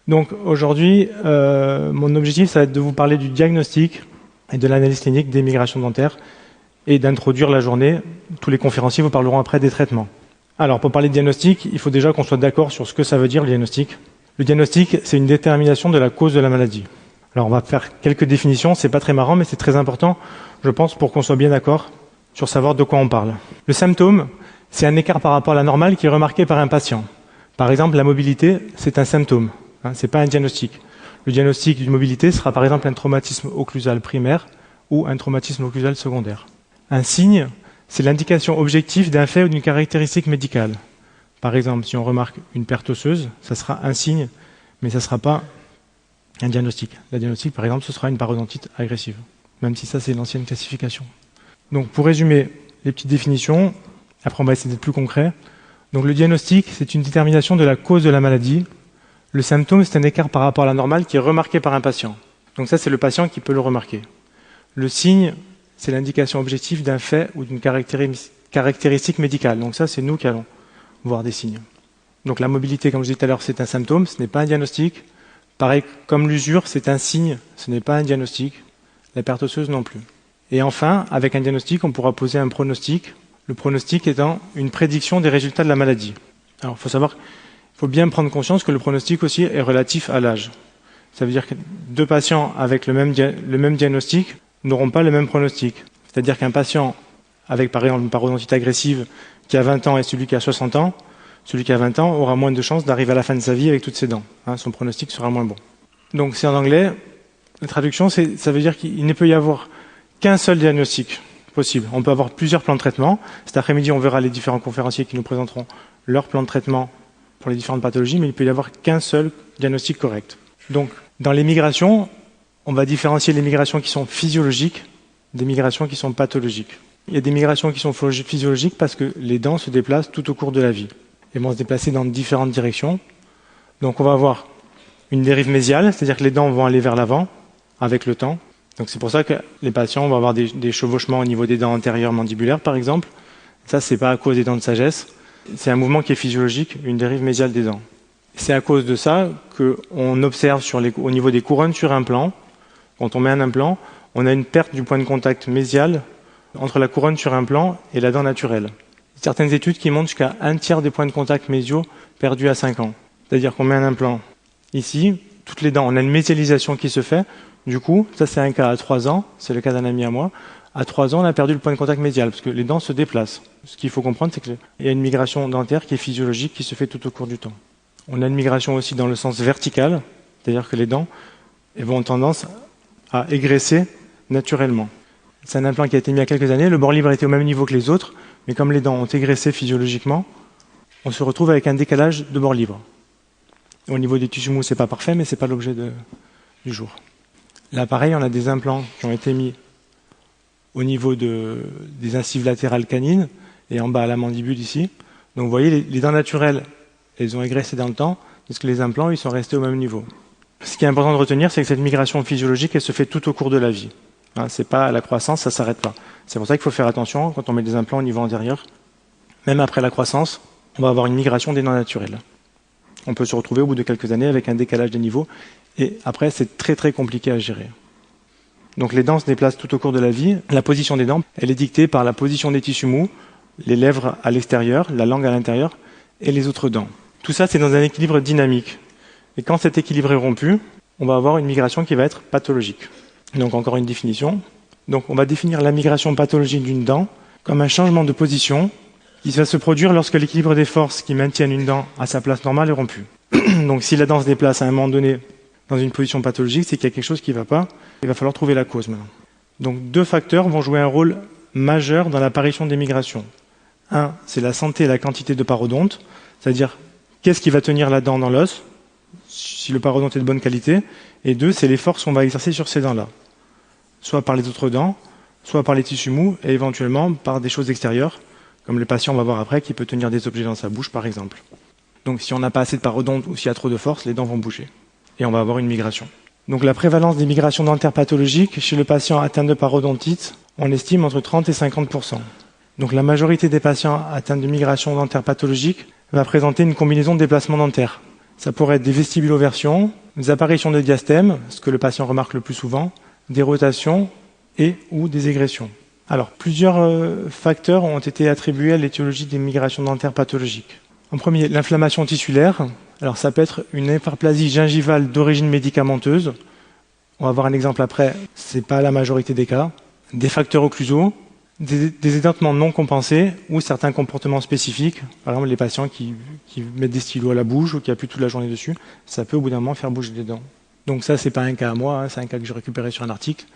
Donc aujourd'hui, mon objectif, ça va être de vous parler du diagnostic et de l'analyse clinique des migrations dentaires et d'introduire la journée. Tous les conférenciers vous parleront après des traitements. Alors pour parler de diagnostic, il faut déjà qu'on soit d'accord sur ce que ça veut dire le diagnostic. Le diagnostic, c'est une détermination de la cause de la maladie. Alors on va faire quelques définitions, c'est pas très marrant, mais c'est très important, je pense, pour qu'on soit bien d'accord sur savoir de quoi on parle. Le symptôme, c'est un écart par rapport à la normale qui est remarqué par un patient. Par exemple, la mobilité, c'est un symptôme, c'est pas un diagnostic. Le diagnostic d'une mobilité sera par exemple un traumatisme occlusal primaire ou un traumatisme occlusal secondaire. Un signe, c'est l'indication objective d'un fait ou d'une caractéristique médicale. Par exemple, si on remarque une perte osseuse, ça sera un signe, mais ça ne sera pas un diagnostic. La diagnostic, par exemple, ce sera une parodontite agressive, même si ça, c'est l'ancienne classification. Donc, pour résumer les petites définitions, après on va essayer d'être plus concret. Donc, le diagnostic, c'est une détermination de la cause de la maladie. Le symptôme, c'est un écart par rapport à la normale qui est remarqué par un patient. Donc ça, c'est le patient qui peut le remarquer. Le signe, c'est l'indication objective d'un fait ou d'une caractéristique médicale. Donc ça, c'est nous qui allons voir des signes. Donc la mobilité, comme je disais tout à l'heure, c'est un symptôme, ce n'est pas un diagnostic. Pareil, comme l'usure, c'est un signe, ce n'est pas un diagnostic. La perte osseuse non plus. Et enfin, avec un diagnostic, on pourra poser un pronostic. Le pronostic étant une prédiction des résultats de la maladie. Alors, il faut savoir, il faut bien prendre conscience que le pronostic aussi est relatif à l'âge. Ça veut dire que deux patients avec le même diagnostic n'auront pas le même pronostic. C'est-à-dire qu'un patient avec, par exemple, une parodontite agressive qui a 20 ans et celui qui a 60 ans, celui qui a 20 ans aura moins de chances d'arriver à la fin de sa vie avec toutes ses dents. Son pronostic sera moins bon. Donc c'est en anglais. La traduction, ça veut dire qu'il ne peut y avoir qu'un seul diagnostic possible. On peut avoir plusieurs plans de traitement. Cet après-midi, on verra les différents conférenciers qui nous présenteront leur plan de traitement pour les différentes pathologies, mais il ne peut y avoir qu'un seul diagnostic correct. Donc, dans les migrations, on va différencier les migrations qui sont physiologiques des migrations qui sont pathologiques. Il y a des migrations qui sont physiologiques parce que les dents se déplacent tout au cours de la vie et vont se déplacer dans différentes directions. Donc, on va avoir une dérive mésiale, c'est-à-dire que les dents vont aller vers l'avant avec le temps. Donc c'est pour ça que les patients vont avoir des chevauchements au niveau des dents antérieures mandibulaires, par exemple. Ça, c'est pas à cause des dents de sagesse. C'est un mouvement qui est physiologique, une dérive mésiale des dents. C'est à cause de ça qu'on observe au niveau des couronnes sur implant. Quand on met un implant, on a une perte du point de contact mésial entre la couronne sur implant et la dent naturelle. Certaines études qui montrent jusqu'à un tiers des points de contact mésiaux perdus à 5 ans. C'est-à-dire qu'on met un implant ici, toutes les dents, on a une mésialisation qui se fait. Du coup, ça c'est un cas à 3 ans, c'est le cas d'un ami à moi. À 3 ans, on a perdu le point de contact médial parce que les dents se déplacent. Ce qu'il faut comprendre, c'est qu'il y a une migration dentaire qui est physiologique, qui se fait tout au cours du temps. On a une migration aussi dans le sens vertical, c'est-à-dire que les dents vont tendance à égresser naturellement. C'est un implant qui a été mis il y a quelques années, le bord libre était au même niveau que les autres, mais comme les dents ont égressé physiologiquement, on se retrouve avec un décalage de bord libre. Au niveau des tissus mous, c'est pas parfait, mais c'est pas l'objet du jour. Là, pareil, on a des implants qui ont été mis au niveau des incisives latérales canines et en bas à la mandibule ici. Donc vous voyez, les dents naturelles, elles ont égressé dans le temps, parce que les implants, ils sont restés au même niveau. Ce qui est important de retenir, c'est que cette migration physiologique, elle se fait tout au cours de la vie. C'est pas à la croissance, ça s'arrête pas. C'est pour ça qu'il faut faire attention quand on met des implants au niveau antérieur. Même après la croissance, on va avoir une migration des dents naturelles. On peut se retrouver au bout de quelques années avec un décalage des niveaux. Et après, c'est très très compliqué à gérer. Donc les dents se déplacent tout au cours de la vie. La position des dents, elle est dictée par la position des tissus mous, les lèvres à l'extérieur, la langue à l'intérieur et les autres dents. Tout ça, c'est dans un équilibre dynamique. Et quand cet équilibre est rompu, on va avoir une migration qui va être pathologique. Donc encore une définition. Donc on va définir la migration pathologique d'une dent comme un changement de position qui va se produire lorsque l'équilibre des forces qui maintiennent une dent à sa place normale est rompu. Donc si la dent se déplace à un moment donné dans une position pathologique, c'est qu'il y a quelque chose qui ne va pas. Il va falloir trouver la cause maintenant. Donc deux facteurs vont jouer un rôle majeur dans l'apparition des migrations. Un, c'est la santé et la quantité de parodonte, c'est-à-dire qu'est-ce qui va tenir la dent dans l'os, si le parodonte est de bonne qualité. Et deux, c'est les forces qu'on va exercer sur ces dents-là, soit par les autres dents, soit par les tissus mous, et éventuellement par des choses extérieures, comme le patient va voir après, qui peut tenir des objets dans sa bouche, par exemple. Donc si on n'a pas assez de parodonte ou s'il y a trop de force, les dents vont bouger. Et on va avoir une migration. Donc la prévalence des migrations dentaires pathologiques chez le patient atteint de parodontite, on estime entre 30 et 50%. Donc la majorité des patients atteints de migration dentaire pathologique va présenter une combinaison de déplacements dentaires. Ça pourrait être des vestibuloversions, des apparitions de diastème, ce que le patient remarque le plus souvent, des rotations et ou des égressions. Alors, plusieurs facteurs ont été attribués à l'étiologie des migrations dentaires pathologiques. En premier, l'inflammation tissulaire. Alors, ça peut être une hyperplasie gingivale d'origine médicamenteuse. On va voir un exemple après, c'est pas la majorité des cas. Des facteurs occlusaux, des édentements non compensés ou certains comportements spécifiques. Par exemple, les patients qui mettent des stylos à la bouche ou qui appuient toute la journée dessus, ça peut au bout d'un moment faire bouger les dents. Donc ça, c'est pas un cas à moi, c'est un cas que j'ai récupéré sur un article.